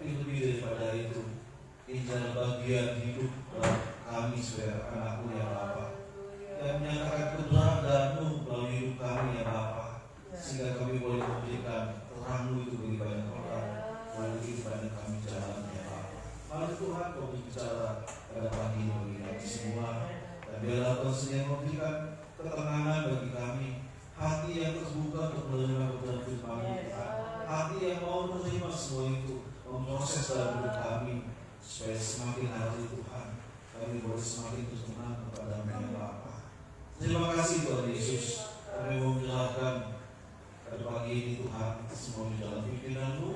tapi lebih daripada itu, inilah bagian hidup kami sebagai anak-Mu ya Bapa, yang menyatakan keberadaanmu melalui hidup kami ya Bapa, sehingga kami boleh memberikan terang-Mu itu bagi banyak orang, boleh kehidupan kami jalan ya Bapa. Mari Tuhan kau berbicara pada pagi ini bagi kami semua, dan biarlah Tuhan sendiri memberikan ketenangan bagi kami, hati yang terbuka untuk menerima kebenaran firman-Mu Tuhan, hati yang mau menerima semua itu, memproses dalam hidup kami, supaya semakin hari Tuhan kami boleh semakin berkenan kepada-Mu ya Bapa. Terima kasih Tuhan Yesus, kami mau menyerahkan pada pagi ini Tuhan semua di dalam pimpinan-Mu,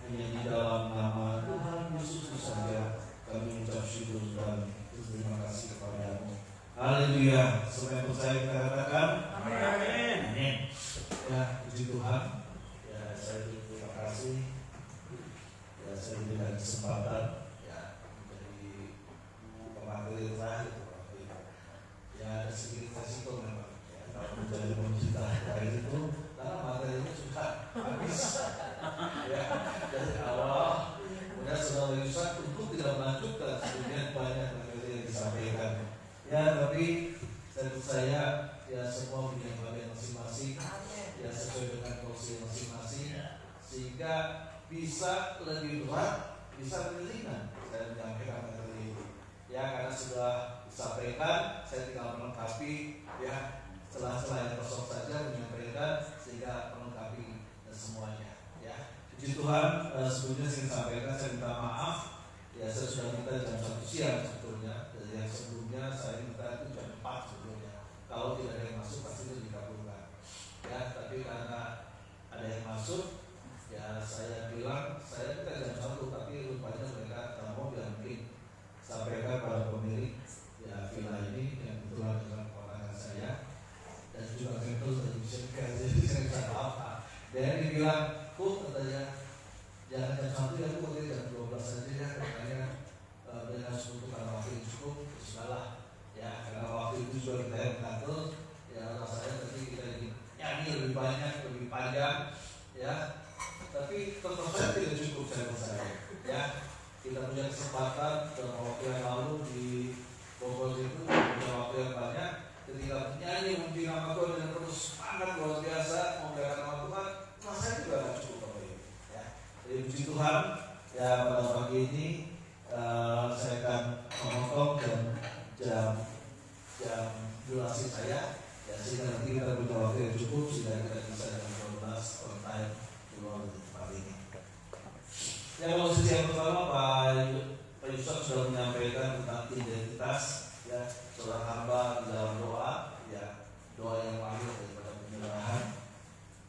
hanya di dalam nama Tuhan Yesus saja kami mengucap syukur dan terima kasih kepada-Mu. Haleluya. Semua yang percaya kita katakan amin. Ya, puji Tuhan. Ya, saya terima kasih. Ya, saya diberikan kesempatan ya menjadi pemateri terakhir. Ya, ada sedikit resiko memang. Ya, kalau menjadi pemerintah kayak itu, karena materinya sudah habis. Ya, dari awal. Kemudian saudara Yusak untuk tidak melanjutkan, kemudian banyak materi yang disampaikan. Ya, tapi saya percaya ya semua punya bagian masing-masing, ya sesuai dengan porsi masing-masing, sehingga bisa lebih berat, bisa lebih ringan. Saya menyampaikan materi ini, ya karena sudah disampaikan, saya tinggal melengkapi, ya celah-celah yang kosong saja menyampaikan sehingga melengkapi semuanya. Ya, puji Tuhan. Sebelumnya saya sampaikan, saya minta maaf. Ya, saya sudah minta jam 1 siang sebetulnya. Dari yang sebelumnya saya minta itu jam 4 sebelumnya. Kalau tidak ada yang masuk pasti itu dikabulkan. Ya, tapi karena ada yang masuk, ya saya bilang saya minta jam 1, tapi rupanya mereka dalam mobil mungkin sampaikan pada pemilik ya villa ini yang kebetulan dengan keponakan saya dan juga Kempel dari Michigan, jadi saya minta maaf. Dan dia bilang, katanya jangan jam 1 ya Bu, jam 12 saja ya, katanya dengan sebutkan waktu yang cukup, bismillah ya, karena waktu itu juga kita yang mengatur ya, rasanya tadi kita ingin nyanyi lebih banyak, lebih panjang ya, tapi tetap saja tidak cukup saya percaya ya. Kita punya kesempatan dalam waktu yang lalu di Bogor itu punya waktu yang banyak, ketika menyanyi memuji nama Tuhan dengan terus semangat luar biasa memberikan nama Tuhan, rasanya juga tidak cukup Bapak Ibu ya. Jadi puji Tuhan ya, pada pagi ini saya akan memotong jam durasi saya ya, sehingga nanti kita punya waktu yang cukup sehingga kita bisa jam 12 on time di luar tempat ini. Yang posisi yang pertama Pak Yusuf sudah menyampaikan tentang identitas ya seorang hamba di dalam doa ya, doa yang lahir daripada penyerahan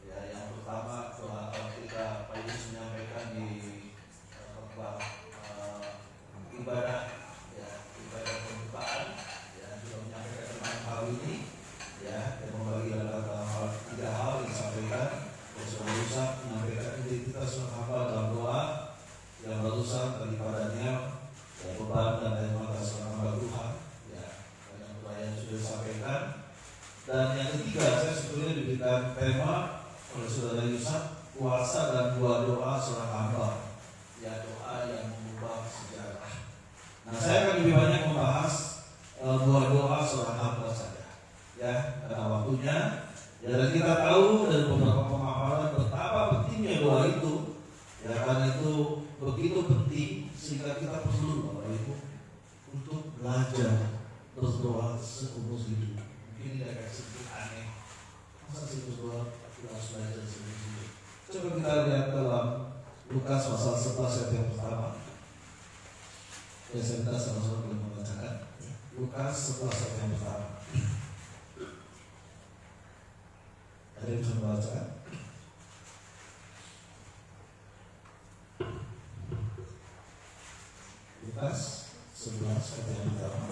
ya. Yang pertama doa ketika Pak Yusuf menyampaikan di khotbah ibadah ya, ibadah pembukaan ya, juga menyampaikan tentang hal ini ya, dan membagi dalam hal 3 hal yang disampaikan. Dan Saudara Yusuf menyampaikan identitas seorang hamba dalam doa yang barusan daripadanya ya, beban dan air mata seorang hamba Tuhan ya, banyak doa yang sudah disampaikan. Dan yang ketiga, saya sebetulnya diberikan tema oleh Saudara Yusuf, puasa dan buah doa seorang hamba ya, doa yang mengubah sejarah. Nah, saya akan lebih banyak membahas buah doa seorang hamba saja ya, karena waktunya ya, dan kita tahu dari beberapa pemaparan betapa pentingnya doa itu ya, karena itu begitu penting sehingga kita perlu Bapak Ibu untuk belajar berdoa seumur hidup. Mungkin ini agak sedikit aneh, masa sih berdoa kita harus belajar seumur hidup. Coba kita lihat dalam Lukas pasal 11 ayat yang pertama. Ya, saya minta sama-sama boleh membacakan Lukas 11 ayat yang pertama. Ada yang bisa membacakan? Lukas 11 ayat yang pertama.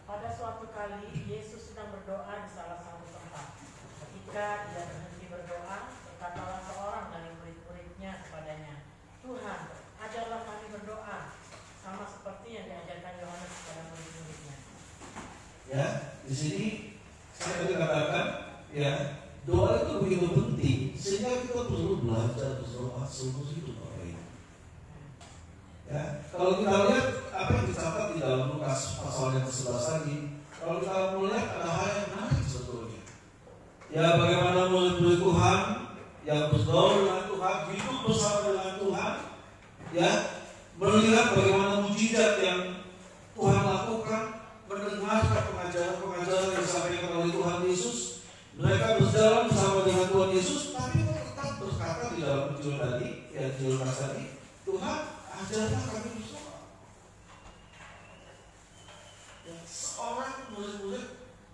Pada suatu kali Yesus sedang berdoa di salah satu tempat. Ketika dia berhenti berdoa, berkatalah seorang dari murid-muridnya kepadanya, Tuhan, ajarlah kami berdoa, sama seperti yang diajarkan Yohanes kepada murid-muridnya. Ya, di sini saya tadi katakan ya, doa itu begitu penting sehingga kita untuk belajar berdoa seumur hidup, Bapak Ibu. Ya, kalau kita lihat apa yang dicatat di dalam Lukas pasal yang ke-11 tadi, kalau kita melihat ada hal yang menarik sebetulnya. Ya, bagaimana murid-murid Tuhan yang bergaul dengan Tuhan, hidup bersama dengan Tuhan, ya, melihat bagaimana mujizat yang Tuhan lakukan, mendengarkan pengajaran-pengajaran yang disampaikan oleh Tuhan Yesus. Mereka berjalan bersama dengan Tuhan Yesus, tapi tetap berkata di dalam Injil tadi, ya di Lukas tadi, Tuhan ajarlah kami berdoa. Ya, seorang murid-murid,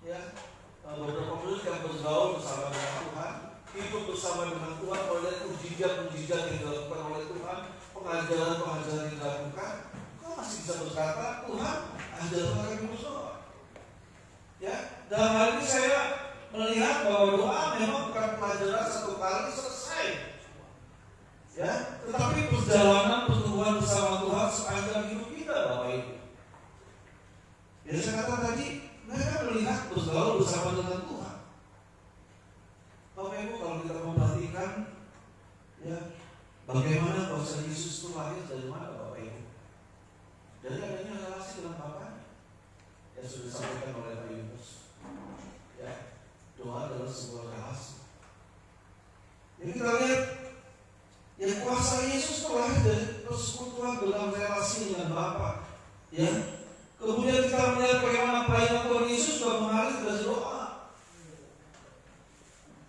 ya, beberapa murid yang bergaul bersama dengan Tuhan, hidup bersama dengan Tuhan, melihat mujizat-mujizat yang dilakukan oleh Tuhan, pengajaran-pengajaran yang dilakukan, kok masih bisa berkata, Tuhan ajarlah kami berdoa. Ya, dalam hal ini saya melihat bahwa doa memang bukan pelajaran satu kali selesai, ya, tetapi perjalanan pertumbuhan bersama Tuhan sepanjang hidup kita, Bapak Ibu. Ya, saya katakan tadi, mereka melihat bergaul bersama dengan Tuhan. Bapak Ibu, kalau kita memperhatikan, ya, bagaimana kuasa Yesus itu lahir dari mana, Bapak Ibu? Dari adanya relasi dengan Bapaknya, yang sudah disampaikan oleh Pak Yunus. Ya, doa adalah sebuah relasi. Jadi kita lihat, ya, kuasa Yesus itu lahir dari persekutuan dalam relasi dengan Bapa. Ya, kemudian kita melihat bagaimana pelayanan Tuhan Yesus juga mengalir dari doa.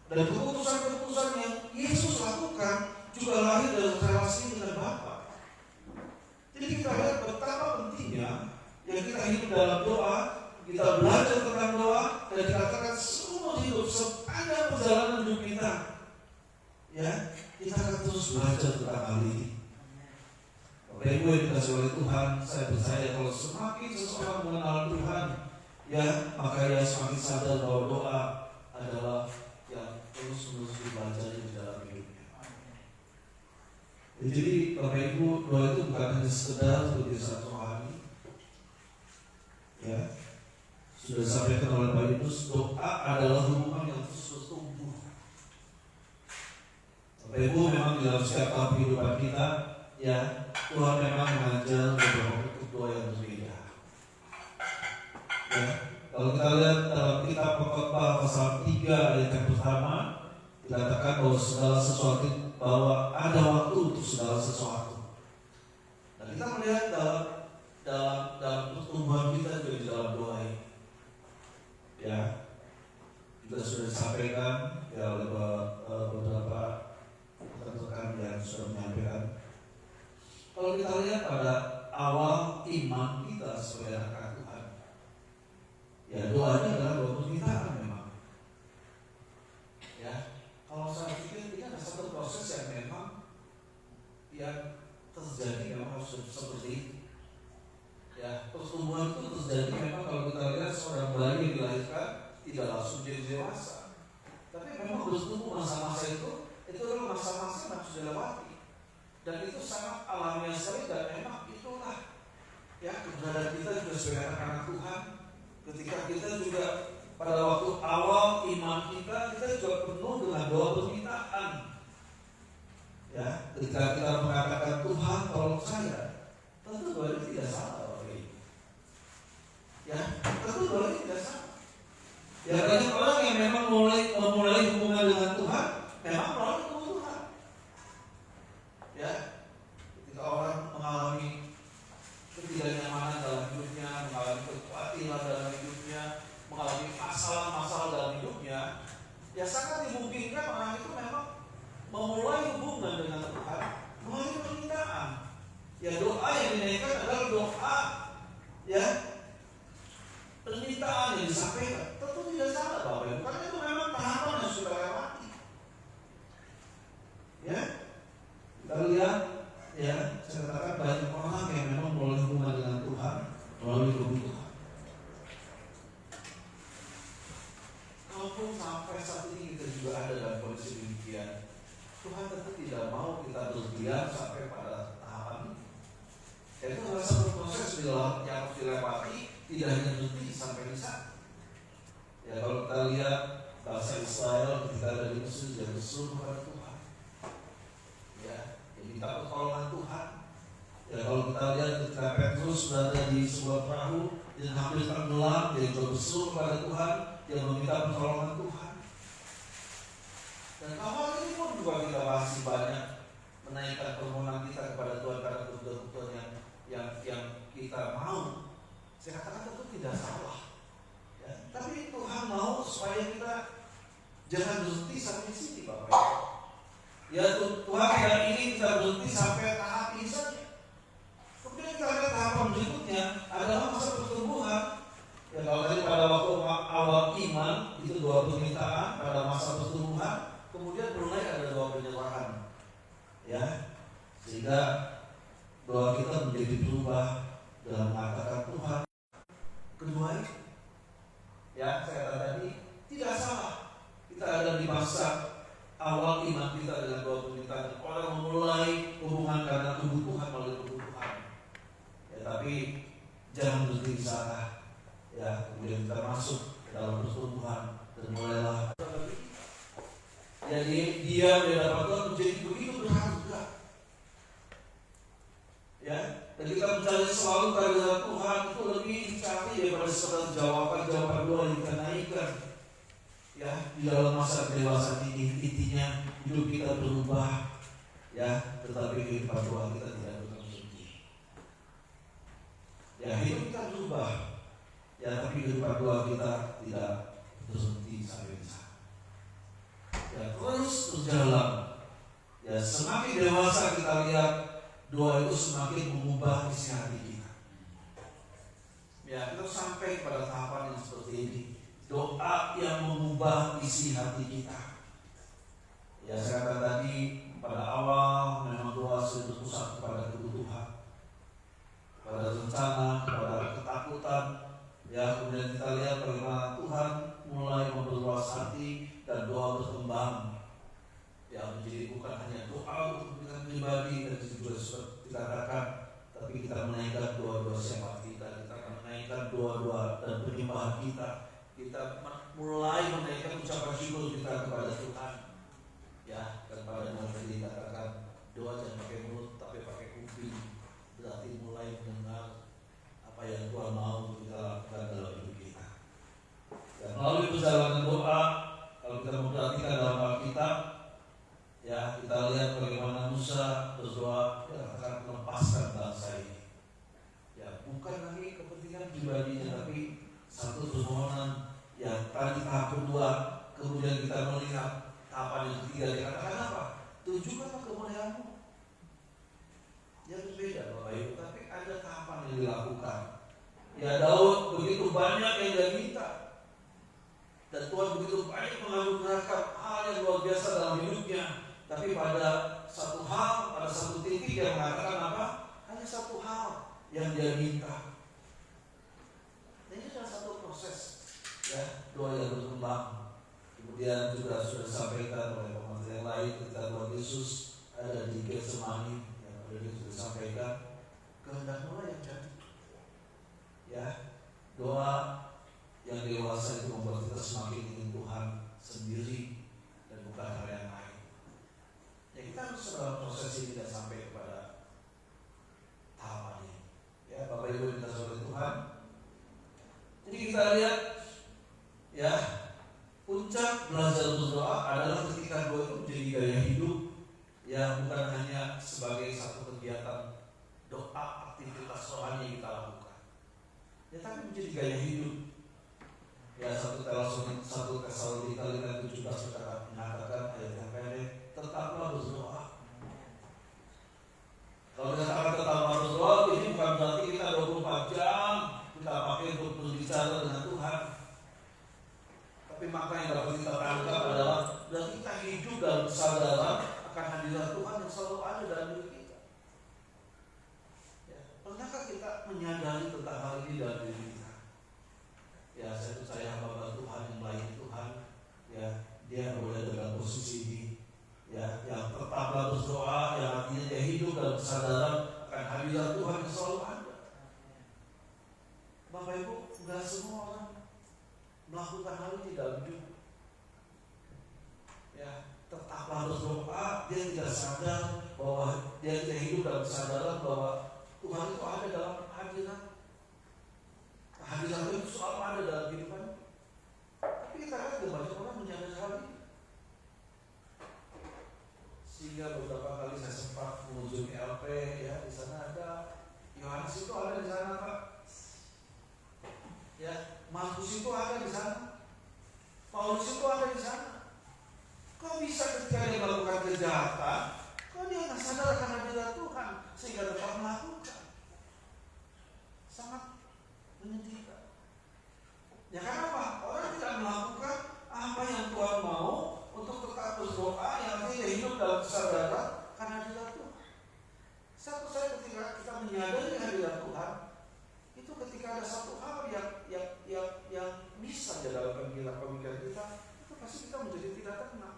Dan keputusan-keputusan yang Yesus lakukan juga lahir dari relasi dengan Bapa. Jadi kita lihat betapa pentingnya yang kita hidup dalam doa, kita belajar tentang doa, dan dikatakan seumur hidup sepanjang perjalanan hidup kita, ya, kita akan terus belajar tentang hal ini. Bapak Ibu yang dikasihi oleh Tuhan, saya percaya kalau semakin seseorang mengenal Tuhan, ya, maka ia semakin sadar bahwa doa adalah yang terus-menerus dipelajari di dalam hidupnya. Jadi Bapak Ibu, doa itu bukan hanya sekedar untuk di satu hari. Ya, sudah disampaikan oleh Pak Yunus, doa adalah hubungan yang terus bertumbuh. Bapak Ibu, memang dalam setiap tahap kehidupan kita, ya, Tuhan memang mengajar beberapa bentuk doa yang berbeda. Ya, kalau kita lihat dalam kitab Pengkhotbah pasal 3 ayat yang pertama, dikatakan bahwa segala sesuatu, bahwa ada waktu untuk segala sesuatu. Dan kita melihat dalam pertumbuhan kita juga di dalam doa ini. Ya, kita sudah disampaikan ya oleh beberapa rekan-rekan yang sudah menyampaikan. Kalau kita lihat pada awal iman kita sebagai anak Tuhan, ya, doanya adalah doa permintaan memang. Ya, kalau saya pikir ini ada satu proses yang memang yang terjadi memang harus seperti itu. Ya, pertumbuhan itu terjadi memang kalau kita lihat seorang bayi yang dilahirkan tidak langsung jadi dewasa, tapi memang bertumbuh masa-masa itu adalah masa-masa yang harus dilewati, dan itu sangat alamiah sekali, dan memang itulah, ya, keberadaan kita juga sebagai anak-anak Tuhan. Ketika kita juga pada waktu awal iman kita juga penuh dengan doa permintaan. Ya, ketika kita mengatakan Tuhan tolong saya, tentu doa itu tidak salah. Ya, tentu doa itu tidak salah. Ya, banyak orang yang memang memulai hubungan dengan Tuhan memang melalui kebutuhan. Ya, ketika orang mengalami ketidaknyamanan dalam hidupnya, mengalami kekhawatiran dalam hidupnya, mengalami masalah-masalah dalam hidupnya, ya sangat dimungkinkan orang itu memang memulai hubungan dengan Tuhan melalui permintaan. Ya, doa yang dinaikkan adalah doa, ya, permintaan yang disampaikan. Tentu tidak salah, Bapak Ibu, karena itu memang tahapan yang sudah lewati. Ya, kita lihat, ya, saya katakan banyak orang yang memang mulai hubungan dengan Tuhan melalui kebutuhan. Kalaupun sampai saat ini kita juga ada dalam kondisi demikian, Tuhan tentu tidak mau kita berdiam sampai pada tahapan ini. Itu adalah satu proses yang harus dilewati, tidak hanya berhenti sampai di sana. Ya, kalau kita lihat bangsa Israel ketika ada di Mesir, dia berseru kepada Tuhan. Ya kalau kita lihat ketika Petrus berada di sebuah perahu yang hampir tenggelam, dia coba berseru kepada Tuhan, dia meminta pertolongan Tuhan. Dan awal ini pun juga kita masih banyak menaikkan permohonan kita kepada Tuhan karena kebutuhan yang kita mau. Saya katakan itu tidak salah. Ya, tapi Tuhan mau supaya kita jangan berhenti sampai sini, Bapak. Ya Tuhan tidak ingin kita berhenti sampai tahap ini saja. Kemudian kita lihat tahapan berikutnya adalah masa pertumbuhan. Ya kalau tadi pada waktu awal iman itu 2 permintaan, pada masa pertumbuhan kemudian mulai ada 2 penyerahan. Ya, sehingga doa kita menjadi berubah dalam mengatakan Tuhan. Kedua itu, ya saya kata tadi tidak salah. Kita ada di masa awal iman kita dengan 2 permintaan. Orang memulai hubungan karena kebutuhan melalui kebutuhan. Ya, tapi jangan berhenti di sana. Ya, kemudian kita masuk ke dalam pertumbuhan dan mulailah. Jadi dia dapat Tuhan menjadi begitu berharga. Ya, dan kita mencari selalu kehadiran Tuhan itu lebih dicari daripada sekedar jawaban doa yang kita naikkan. Ya, di dalam masa kedewasaan ini intinya hidup kita berubah. Ya, tetapi kehidupan doa kita tidak berhenti. Ya, hidup kita berubah. Ya, tapi kehidupan doa kita tidak berhenti sampai di sana. Ya, terus berjalan. Ya, semakin dewasa kita lihat doa itu semakin mengubah isi hati kita. Ya, kita sampai pada tahapan yang seperti ini. Doa yang mengubah isi hati kita. Ya, saya katakan tadi pada awal memang doa sudah berpusat kepada kebutuhan, pada rencana, kepada ketakutan. Ya, kemudian kita lihat bagaimana Tuhan mulai memperluas hati dan doa berkembang. Ya, menjadi bukan hanya doa untuk kita pribadi dan juga seperti dikatakan, tapi kita menaikkan doa-doa syafaat kita akan menaikkan doa-doa dan penyembahan kita. Kita mulai menaikkan ucapan syukur kita kepada Tuhan. Ya, dan pada hari ini dikatakan doa jangan pakai mulut tapi pakai kuping. Berarti mulai mendengar apa yang Tuhan mau untuk kita lakukan dalam hidup kita. Dan melalui perjalanan doa, kalau kita memperhatikan dalam Alkitab, ya kita lihat bagaimana Musa berdoa, ya akan melepaskan bangsa ini. Ya bukan lagi kepentingan pribadinya, tapi satu permohonan. Ya tadi tahap kedua, kemudian kita melihat tahapan yang ketiga, dikatakan apa? Tunjukkanlah kemuliaan-Mu. Ya berbeda Bapak Ibu, tapi ada tahapan yang dilakukan. Ya Daud begitu banyak yang dia minta, dan Tuhan begitu banyak menganugerahkan hal yang luar biasa dalam hidupnya. Tapi pada satu hal, pada satu titik dia mengatakan apa? Hanya satu hal yang dia minta. Ini adalah satu proses, ya doa yang berkembang. Kemudian juga sudah disampaikan oleh pemateri yang lain ketika Tuhan Yesus ada di Getsemani, yang sudah disampaikan kehendak-Mu yang jadi. Ya doa yang dewasa itu membuat kita semakin ingin Tuhan sendiri dan bukan hal yang lain. Ya kita harus dalam proses ini tidak sampai kepada tahapan ini. Ya Bapak Ibu yang dikasihi oleh Tuhan. Jadi kita lihat ya puncak belajar berdoa adalah ketika doa itu menjadi gaya hidup. Ya bukan hanya sebagai satu kegiatan doa aktivitas rohani yang kita lakukan. Ya tapi menjadi gaya hidup. Ya 1 Tesalonika 5:17 mengatakan ayat yang pendek, tetaplah berdoa. Kalau dikatakan tetaplah berdoa, ini bukan berarti kita 24 jam kita pakai untuk berbicara dengan Tuhan. Tapi maka yang dapat kita tangkap adalah berarti kita hidup dalam kesadaran akan hadirat Tuhan yang selalu ada dalam diri kita. Ya, pernahkah kita menyadari tentang hal ini dalam diri kita? Ya, saya percaya hamba Tuhan yang melayani Tuhan, ya dia berada dalam posisi ini, ya yang tetaplah berdoa, yang artinya dia hidup dalam kesadaran akan hadirat Tuhan yang selalu ada. Bapak Ibu, enggak semua orang melakukan hal ini dalam hidup. Ya, tetaplah berdoa, dia tidak sadar bahwa dia tidak hidup dalam kesadaran bahwa Tuhan itu ada dalam hadirat. Hadirat itu selalu ada dalam kehidupan. Tapi kita lihat banyak orang menyadari hal ini. Sehingga beberapa kali saya sempat mengunjungi LP, ya di sana ada Yohanes itu ada di sana, Pak. Ya, Markus itu ada di sana. Paulus itu ada di sana. Kok bisa ketika dia melakukan kejahatan, kok dia nggak sadar akan hadirat Tuhan sehingga tetap melakukan? Sangat menyedihkan. Ya kenapa? Orang tidak melakukan apa yang Tuhan mau untuk tetap berdoa yang artinya hidup dalam kesadaran karena hadirat Tuhan. Satu saya ketika kita menyadari hadirat Tuhan, itu ketika ada satu hal yang bisa di dalam pemikiran kita, itu pasti kita menjadi tidak tenang.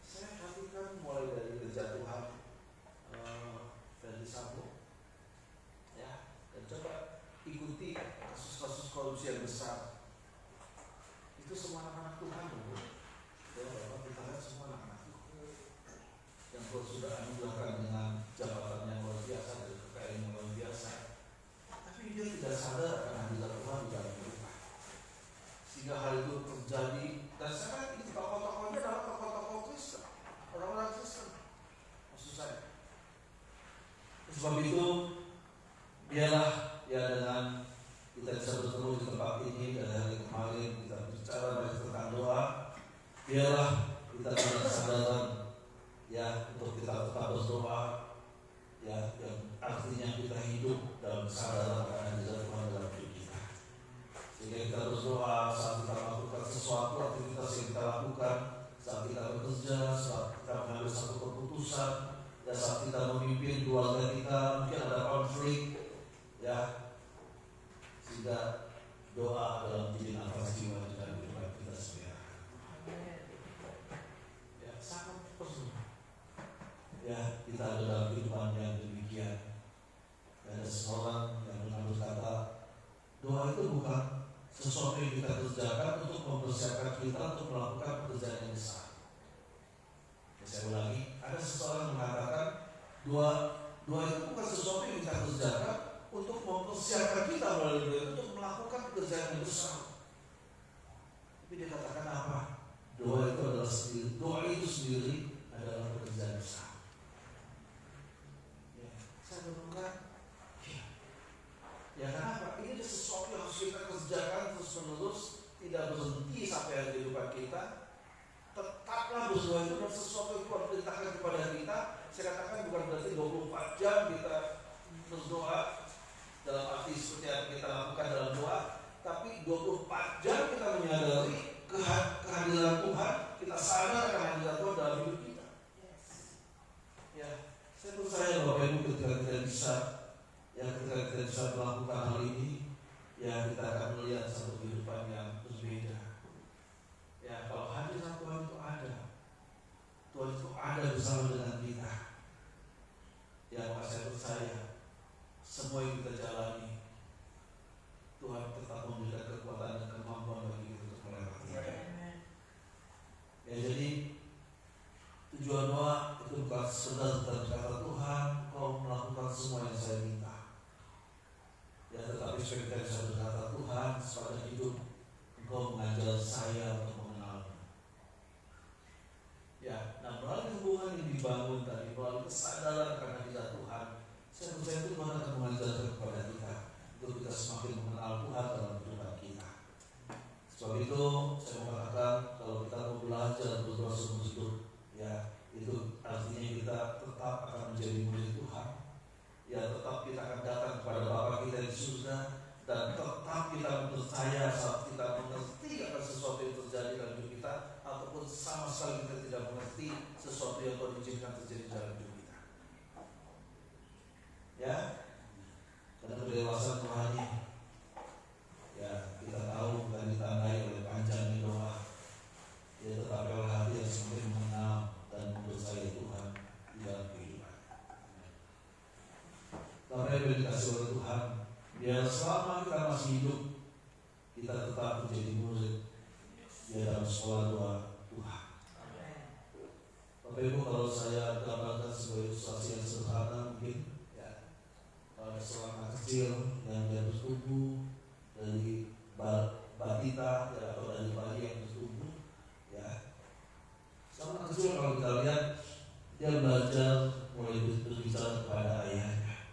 Saya perhatikan mulai dari kejatuhan Ferdi Sambo, ya, dan coba ikuti kasus-kasus korupsi yang besar. Itu semua anak-anak Tuhan, Bu. Ya, Bapak, kita lihat semua anak-anak Tuhan yang sudah anugerahkan dengan jabatan yang luar biasa dan kekayaan yang luar biasa. Tapi dia tidak sadar akan hadirat Tuhan di dalam hidup. Sehingga hal itu terjadi. Dan sekarang ini tokoh-tokohnya adalah tokoh-tokoh Kristen, orang-orang Kristen. Maksud saya. Sebab itu, biarlah ya dengan kita bisa bertemu di tempat ini dan hari kemarin kita bicara tentang doa. Biarlah kita punya kesadaran ya untuk kita tetap berdoa, ya yang artinya kita hidup dalam kesadaran akan hadirat Tuhan dalam hidup kita. Sehingga kita berdoa saat kita melakukan sesuatu aktivitas yang kita lakukan, saat kita bekerja, saat kita mengambil satu keputusan, dan saat kita memimpin keluarga kita, mungkin ada konflik, ya, sehingga doa adalah menjadi nafas jiwa di dalam kehidupan kita semua. Ya, sangat perlu. Ya, kita ada dalam kehidupan yang demikian. Ada seorang yang pernah berkata, doa itu bukan sesuatu yang kita kerjakan untuk mempersiapkan kita untuk melakukan pekerjaan yang besar. Ya, saya ulangi, ada seseorang mengatakan doa itu bukan sesuatu yang kita kerjakan untuk mempersiapkan kita melalui doa untuk melakukan pekerjaan yang besar. Tapi dia katakan apa? Doa itu sendiri adalah pekerjaan besar. Ya, saya menemukan, ya kenapa? Ini adalah sesuatu yang harus kita kerjakan terus menerus, tidak berhenti sampai akhir kehidupan kita. Tetaplah berdoa itu adalah sesuatu yang Tuhan perintahkan kepada kita. Saya katakan bukan berarti 24 jam kita berdoa dalam arti seperti yang kita lakukan dalam doa, tapi 24 jam kita menyadari kehadiran Tuhan, kita sadar akan hadirat Tuhan dalam hidup kita. Ya, saya percaya Bapak Ibu ketika kita bisa melakukan hal ini, ya kita akan melihat satu kehidupan yang berbeda. Ya, kalau hadirat Tuhan itu ada, Tuhan itu ada bersama dengan kita. Ya, maka saya percaya semua yang kita jalani, Tuhan tetap memberikan kekuatan dan kemampuan bagi kita untuk melewatinya. Ya, jadi tujuan doa itu bukan sekedar berkata Tuhan, kau melakukan semua yang saya minta. Ya, tetapi supaya kita bisa berkata Tuhan, sepanjang hidup Engkau mengajar saya untuk mengenal-Mu. Ya, nah melalui hubungan yang dibangun tadi, melalui kesadaran karena hadirat Tuhan, saya percaya itu Tuhan akan mengajarkan kepada kita untuk kita semakin mengenal Tuhan dalam kehidupan kita. Sebab itu saya mengatakan kalau kita mau belajar berdoa seumur hidup, ya itu artinya kita tetap akan menjadi murid Tuhan. Ya, tetap kita akan datang kepada Bapa kita di surga, dan tetap kita percaya saat kita mengerti akan sesuatu yang terjadi dalam hidup kita, ataupun sama sekali kita tidak mengerti sesuatu yang Tuhan izinkan terjadi dalam hidup kita. Ya, karena kedewasaan rohani, ya kita tahu bukan ditandai oleh panjangnya doa, ya tetapi oleh hati yang semakin mengenal dan mempercayai Tuhan di dalam kehidupan. Bapak Ibu dikasih oleh Tuhan, biar selama kita masih hidup, kita tetap menjadi murid di dalam sekolah doa Tuhan. Bapak Bapak Ibu, kalau saya gambarkan sebagai ilustrasi yang sederhana, mungkin ya, ada seorang anak kecil yang dia bertumbuh dari batita ya, atau dari bayi yang bertumbuh ya. Seorang anak kecil kalau kita lihat dia belajar mulai berbicara kepada ayahnya.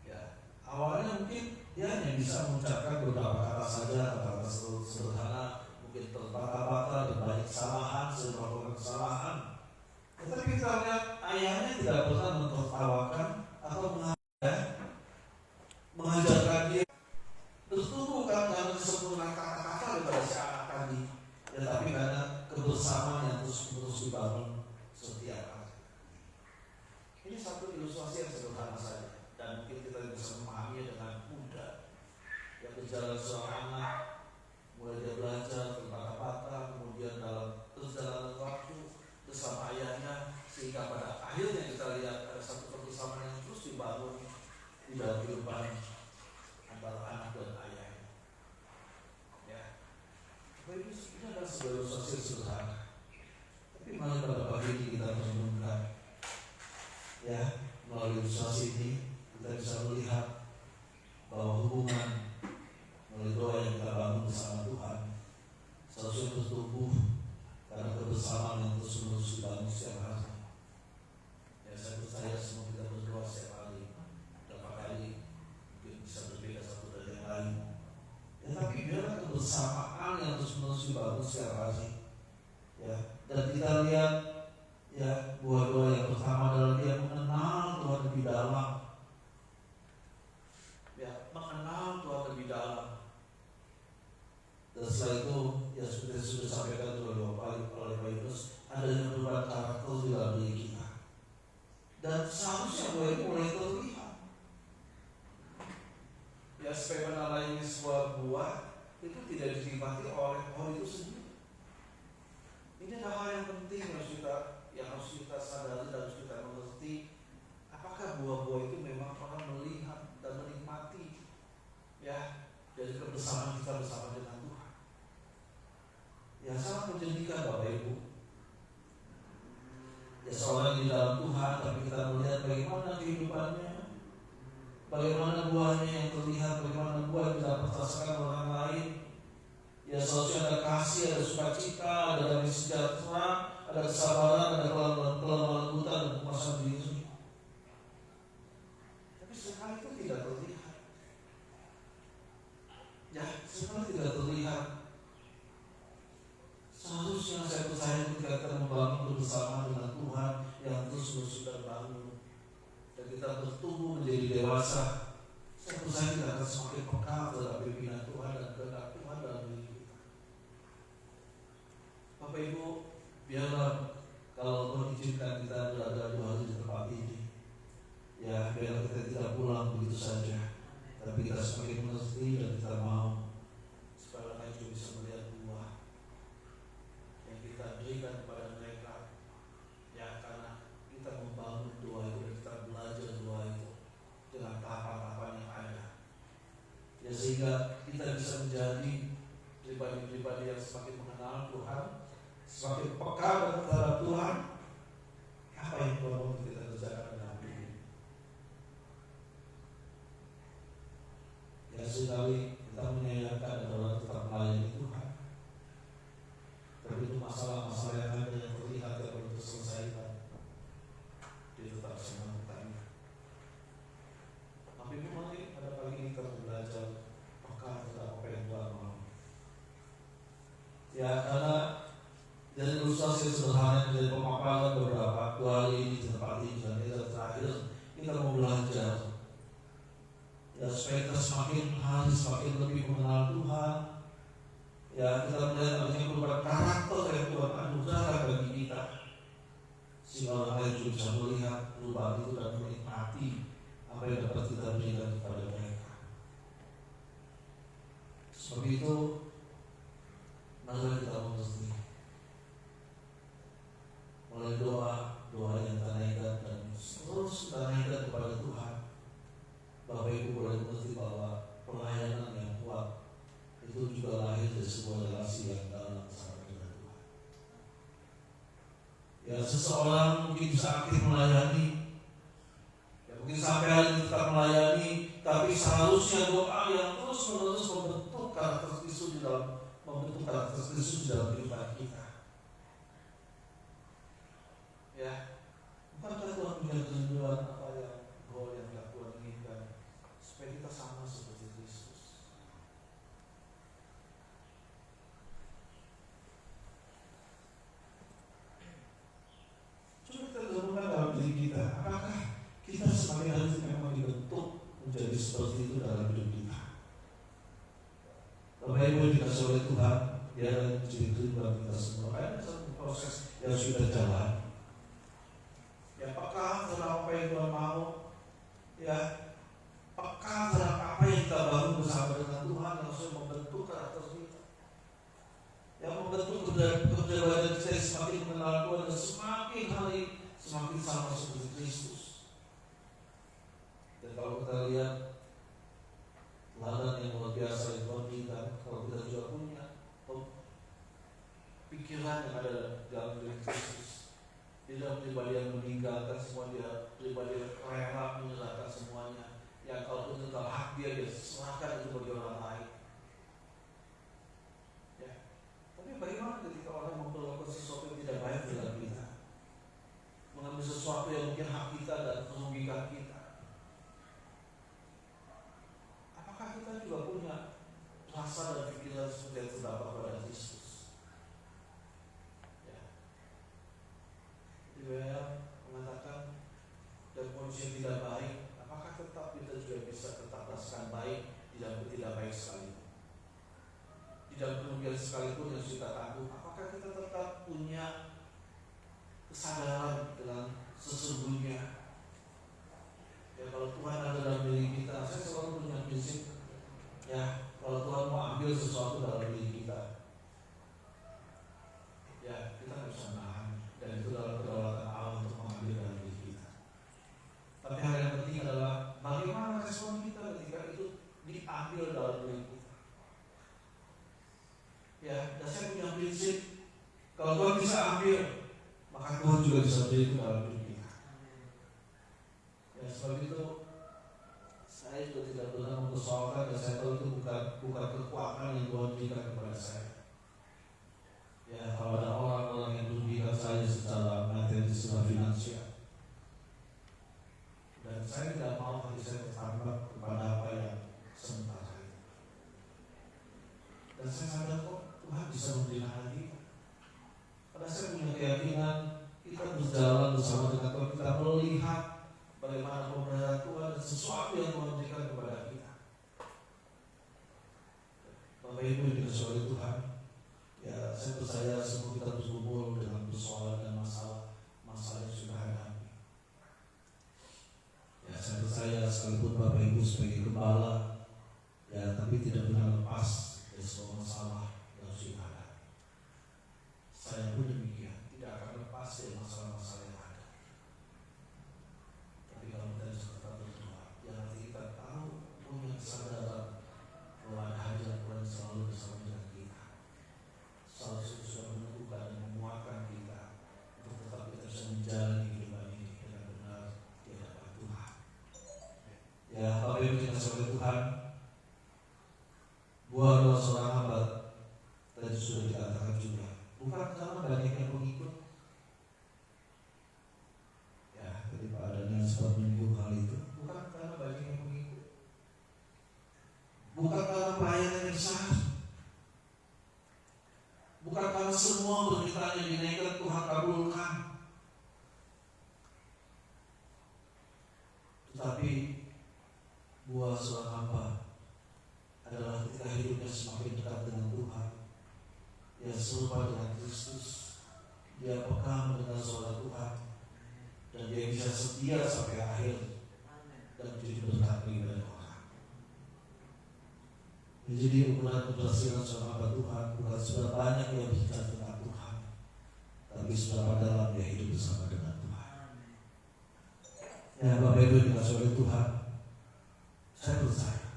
Ya, awalnya mungkin dia hanya bisa mengucapkan beberapa kata saja, kata-kata sederhana, mungkin terbata-bata dan banyak kesalahan, sering melakukan kesalahan. Tetapi kita lihat ayahnya tidak pernah mentertawakan atau mengajarkan dia bertumbuh karena kesempurnaan kata-kata daripada si anak tadi, ya, tapi karena kebersamaan yang terus-menerus dibangun setiap hari. Ini satu ilustrasi yang sederhana saja, dan mungkin kita bisa memahami dengan mudah. Yang berjalan seorang anak, mulai dia belajar terbata-bata, kemudian dalam perjalanan waktu bersama ayahnya, sehingga pada akhirnya kita lihat ada satu kebersamaan yang terus dibangun di dalam kehidupan antara anak dan ayahnya. Ya, ini adalah sebuah ilustrasi sederhana. Tapi mari pada pagi ini kita merenungkan, ya, melalui ilustrasi ini kita bisa melihat bahwa hubungan melalui doa yang kita bangun bersama Tuhan seharusnya bertumbuh karena kebersamaan yang terus-menerus dibangun setiap hari. Ya, saya percaya semua kita berdoa setiap hari, berapa kali mungkin bisa berbeda satu dari yang lain. Ya, tapi biarlah kebersamaan yang terus-menerus dibangun setiap hari. Ya, dan kita lihat ya buah doa yang pertama adalah dia mengenal Tuhan lebih dalam. Ya, mengenal Tuhan lebih dalam. Dan setelah itu, ya seperti sudah disampaikan oleh Pak Yunus, adanya perubahan karakter di dalam diri kita. Dan seharusnya mulai terlihat. Ya, sebagaimana ini sebuah buah itu tidak dinikmati oleh pohon itu sendiri. Ini adalah hal yang penting yang harus kita sadari dan harus kita mengerti. Apakah buah-buah itu memang orang melihat dan menikmati, ya, dari kebersamaan kita bersama dengan Tuhan. Ya, sangat menjadikan Bapak Ibu. Ya, seorang di dalam Tuhan, tapi kita melihat bagaimana kehidupannya, bagaimana buahnya yang terlihat, bagaimana buah yang dapat rasakan orang lain. Ya, seharusnya ada kasih, ada sukacita, ada damai sejahtera, ada kesabaran, ada kelembutan dan kepuasan diri. Tapi sekali itu tidak terlihat. Ya, sekali tidak terlihat. Seharusnya saya percaya ketika kita membangun bersama dengan Tuhan yang terus sudah bangun dan kita bertumbuh menjadi dewasa, saya percaya kita akan semakin peka terhadap pimpinan Tuhan dan kehendak Tuhan dalam diri kita. Bapak Ibu, biarlah kalau Tuhan izinkan kita berada 2 hari di tempat ini, ya biarlah kita tidak pulang begitu saja, tapi kita semakin mengerti dan kita mau supaya orang lain bisa melihat buah yang kita berikan kepada mereka, ya, karena kita membangun doa itu dan kita belajar doa itu dengan tahapan-tahapan yang ada, ya, sehingga kita bisa menjadi pribadi-pribadi yang semakin mengenal Tuhan, semakin peka terhadap Tuhan. Apa yang Tuhan mau kita kerjakan dalam hidup ini? Ya, sekali kita menyayangkan adalah tetap melayani Tuhan. Tapi itu masalah-masalah yang ada yang terlihat yang perlu diselesaikan, dia tetap melakukannya. Tapi mari pada pagi ini kita belajar peka terhadap apa yang Tuhan mau. Ya, karena dari ilustrasi sederhana dari pemaparan beberapa 2 hari ini di tempat ini dan kita terakhir kita mau belajar, ya, supaya kita semakin lebih mengenal Tuhan. Ya, kita melihat adanya perubahan karakter yang Tuhan anugerahkan bagi kita, sehingga orang lain juga bisa melihat perubahan itu dan menikmati apa yang dapat kita berikan kepada mereka. Sebab itu, mari kita mengerti mulai doa yang kita naikkan dan terus kita naikkan kepada Tuhan. Bapak Ibu boleh mengerti bahwa pelayanan yang kuat itu juga lahir dari sebuah relasi yang dalam bersama dengan Tuhan. Ya, Ya, seseorang mungkin bisa aktif melayani, ya mungkin sampai hari ini tetap melayani, tapi seharusnya doa yang terus-menerus membentuk karakter Kristus di dalam kehidupan kita. Ya, bukankah Tuhan punya kerinduan apa yang Tuhan inginkan supaya kita sama seperti Kristus? Coba kita renungkan dalam diri kita, apakah kita semakin hari memang dibentuk menjadi seperti itu dalam hidup kita? Bapak Ibu dikasih oleh Tuhan, dia menjadi kerinduan kita semua. Ada satu proses yang sudah jalan. Ya, peka terhadap apa yang Tuhan mau, ya, peka terhadap apa yang kita bangun bersama dengan Tuhan, langsung membentuk karakter kita, yang membentuk kepribadian kita semakin mengenal Tuhan dan semakin hari semakin sama seperti Kristus. Dan kalau kita lihat teladan yang luar biasa yang Tuhan berikan, kalau kita juga punya pikiran yang ada dalam diri Kristus, dia dalam pribadi yang meninggalkan semua, dia pribadi yang rela menyerahkan semuanya, yang kalau tentang hak dia serahkan itu bagi orang lain. Ya. Tapi bagaimana ketika orang memperlakukan sesuatu yang tidak baik dalam kita, mengambil sesuatu yang mungkin hak kita dan merugikan kita? Apakah kita juga punya rasa dan pikiran seperti yang terdapat pada Kristus? Dia mengatakan dan kondisi yang tidak baik, apakah tetap kita juga bisa tetap rasakan baik di dalam tidak baik sekalipun, di dalam kerugian sekalipun yang kita tanggung? Apakah kita tetap punya kesadaran dengan sesungguhnya? Ya, kalau Tuhan ada dalam diri kita, saya selalu punya prinsip, ya, kalau Tuhan mau ambil sesuatu dalam diri kita, ya, kita nggak bisa menahan, dan itu dalam kedaulatan Allah untuk mengambil dalam diri kita. Tapi hal yang penting adalah bagaimana respon kita ketika itu diambil dalam diri kita. Ya, dan saya punya prinsip, kalau Tuhan bisa ambil, maka Tuhan juga bisa beri itu dalam diri kita. Ya, sebab itu saya juga tidak pernah mempersoalkan, dan saya tahu itu bukan kekuatan yang Tuhan berikan kepada saya. Ya, kalau ada orang-orang yang merugikan saya secara materi, secara finansial, dan saya tidak mau hati saya tertangkap kepada apa yang sementara itu. Dan saya sadar kok Tuhan bisa memberikan lagi. Karena saya punya keyakinan kita berjalan bersama dengan Tuhan, kita melihat bagaimana pemeliharaan Tuhan dan sesuatu yang Tuhan berikan kepada kita. Bapak Ibu yang dikasihi oleh Tuhan, ya, saya percaya semua kita berkumpul dengan persoalan dan masalah yang sudah hadapi. Ya, saya percaya sekalipun Bapak Ibu sebagai gembala, ya, tapi tidak pernah lepas dari semua masalah yang sudah hadapi. Saya pun demikian, tidak akan lepas dari masalah-masalah yang ada. Tapi kalau kita tetap berdoa, yang nanti kita tahu punya kesadaran bahwa ada hadirat Tuhan selalu bersama dengan kita. Selalu sudah menentukan dan menguatkan kita untuk tetap kita bisa menjalani kehidupan ini dengan benar di hadapan Tuhan. Ya, Bapak Ibu dikasihi oleh Tuhan, buah doa seorang hamba tadi sudah dikatakan juga, bukan karena banyaknya pengikut. Ya, tadi Pak Daniel sempat menyinggung hal itu. Bukan karena banyaknya pengikut, bukan karena pelayanan yang sah, bukan karena semua permintaan yang dinaikkan Tuhan kabulkan, tetapi buah seorang hamba adalah ketika hidupnya semakin dekat dengan Tuhan, dia serupa dengan Kristus, dia peka mendengar suara Tuhan, dan dia bisa setia sampai akhir dan menjadi berkat bagi banyak orang. Jadi ukuran keberhasilan seorang hamba Tuhan bukan seberapa banyak yang bicara tentang Tuhan, tapi seberapa dalam dia hidup bersama dengan Tuhan. Ya, Bapak Ibu dikasihi oleh Tuhan, saya percaya,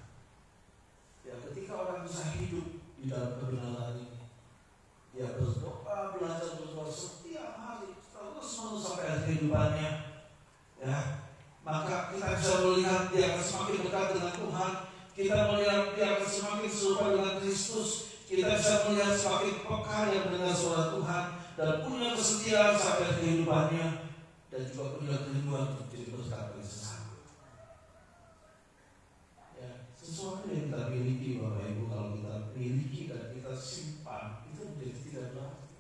ya, ketika orang bisa hidup di dalam kebenaran ini, dia berdoa, belajar berdoa setiap hari, terus kehidupannya, ya, maka kita bisa melihat dia akan semakin dekat dengan Tuhan. Kita melihat dia akan semakin serupa dengan Kristus. Kita bisa melihat semakin peka yang mendengar suara Tuhan dan punya kesetiaan sampai kehidupannya, dan juga punya kerinduan untuk jadi berkat bagi sesama. Ya, sesuatu yang kita miliki Bapak Ibu, kalau kita miliki dan kita simpan, itu menjadi tidak berarti.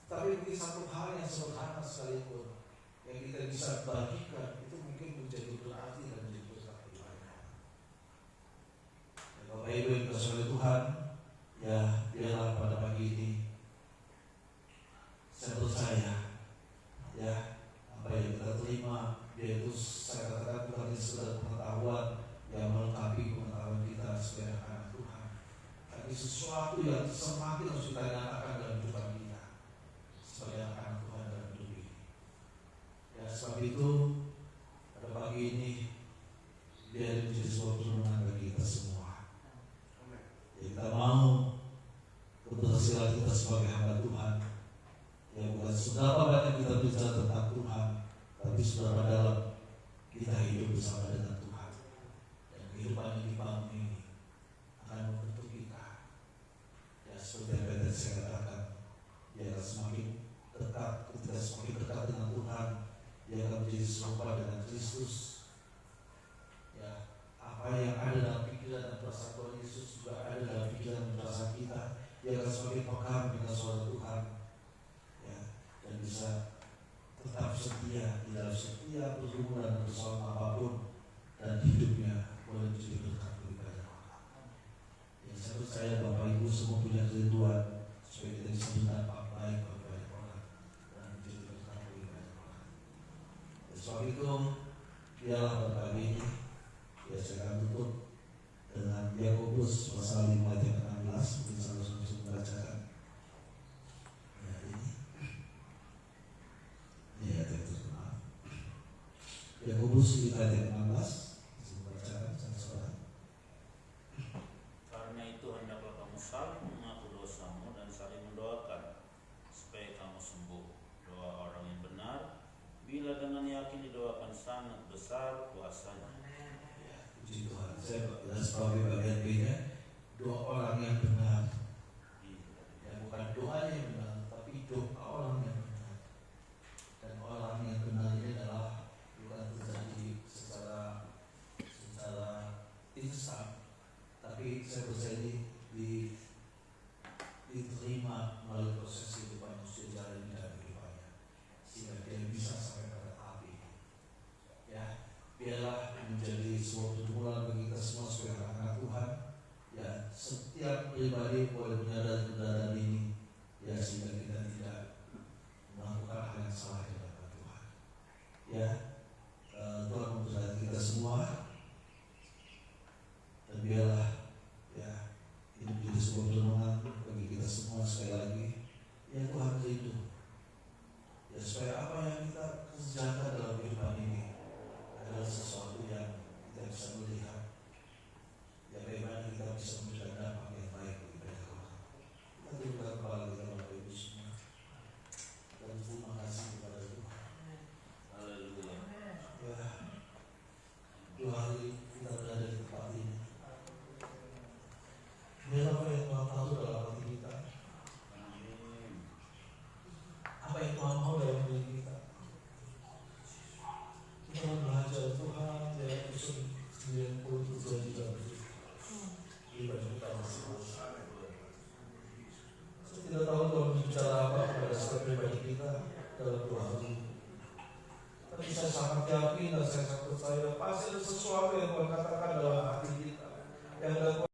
Tapi mungkin satu hal yang sederhana sekalipun yang kita bisa bagikan, itu mungkin menjadi berarti dan menjadi berkat bagi banyak. Ya, Bapak Ibu yang dikasihi oleh Tuhan, ya, biarlah pada pagi ini saya percaya, ya, apa yang kita terima, yaitu saya katakan bukan sekedar pengetahuan yang melengkapi pengetahuan kita sebagai anak Tuhan, tapi sesuatu yang semakin harus kita nyatakan dalam kehidupan kita sebagai anak Tuhan dalam hidup ini. Ya, sebab itu pada pagi ini biar menjadi sebuah perlindungan bagi kita semua. Ya, kita mau keberhasilan kita sebagai hamba Tuhan, ya, bukan seberapa banyak kita bicara tentang Tuhan, tapi seberapa dalam kita hidup bersama dengan Tuhan. Dan kehidupan yang dibangun ini akan membentuk kita. Ya, seperti yang tadi saya katakan, dia akan semakin dekat. Ketika semakin dekat dengan Tuhan, dia akan menjadi serupa dengan Kristus. Ya, apa yang ada dalam pikiran dan perasaan Tuhan Yesus juga ada dalam pikiran dan perasaan kita. Dia akan semakin peka dengan suara Tuhan, ya, dan bisa tetap setia di dalam setiap pergumulan persoalan apapun, dan hidupnya boleh menjadi berkat bagi banyak orang. Ya, saya percaya Bapak Ibu semua punya kerinduan supaya kita bisa berdampak baik bagi banyak orang dan menjadi berkat bagi banyak orang. Ya, sebab itu biarlah pada pagi ini, ya, saya akan tutup dengan Yakobus pasal 5 ayat 16. Mungkin saya langsung membacakan. Ya, ini. Ya, maaf. Yakobus 5 ayat 16. Saya membacakan saudara. Karena itu hendaklah kamu saling mengaku dosamu dan saling mendoakan supaya kamu sembuh. Doa orang yang benar, bila dengan yakin didoakan, sangat besar kuasanya. Puji Tuhan. Saya sebagai bagian B-nya, doa orang yang benar. Ya, bukan doanya yang benar, tapi doa orang yang benar. Dan orang yang benar ini adalah bukan terjadi secara instan, tapi saya percaya diterima melalui proses kehidupan yang sudah jalani dalam kehidupannya, sehingga dia bisa sampai pada tahap ini. Ya, biarlah menjadi sebuah pergumulan bagi kita semua sebagai anak Tuhan. Ya, setiap pribadi boleh menyadari kebenaran ini, ya, sehingga kita tidak melakukan hal yang salah di hadapan Tuhan. Ya, Tuhan memberkati kita semua, dan biarlah, ya, ini menjadi sebuah perlindungan bagi kita semua. Sekali lagi, ya, Tuhan rindu, ya, supaya apa yang kita kerjakan dalam kehidupan ini adalah sesuatu yang kita bisa melihat, ya, bagaimana kita bisa memberikan dampak yang baik bagi banyak orang. Kita terima kepala kita Bapak Ibu semua, dan terima kasih kepada Tuhan. Haleluya. Ya, 2 hari kita berada di tempat ini. Biar apa yang Tuhan tahu dalam hati kita, Amin. apa yang Tuhan mau dalam diri kita. Kita mau belajar Tuhan, ya, usul 97 jam ibadah kita masing-masing. Saya tidak tahu Tuhan bicara apa kepada setiap pribadi kita dalam 2 hari. Tapi saya sangat yakin dan saya sangat percaya pasti ada sesuatu yang Tuhan katakan dalam hati kita, yang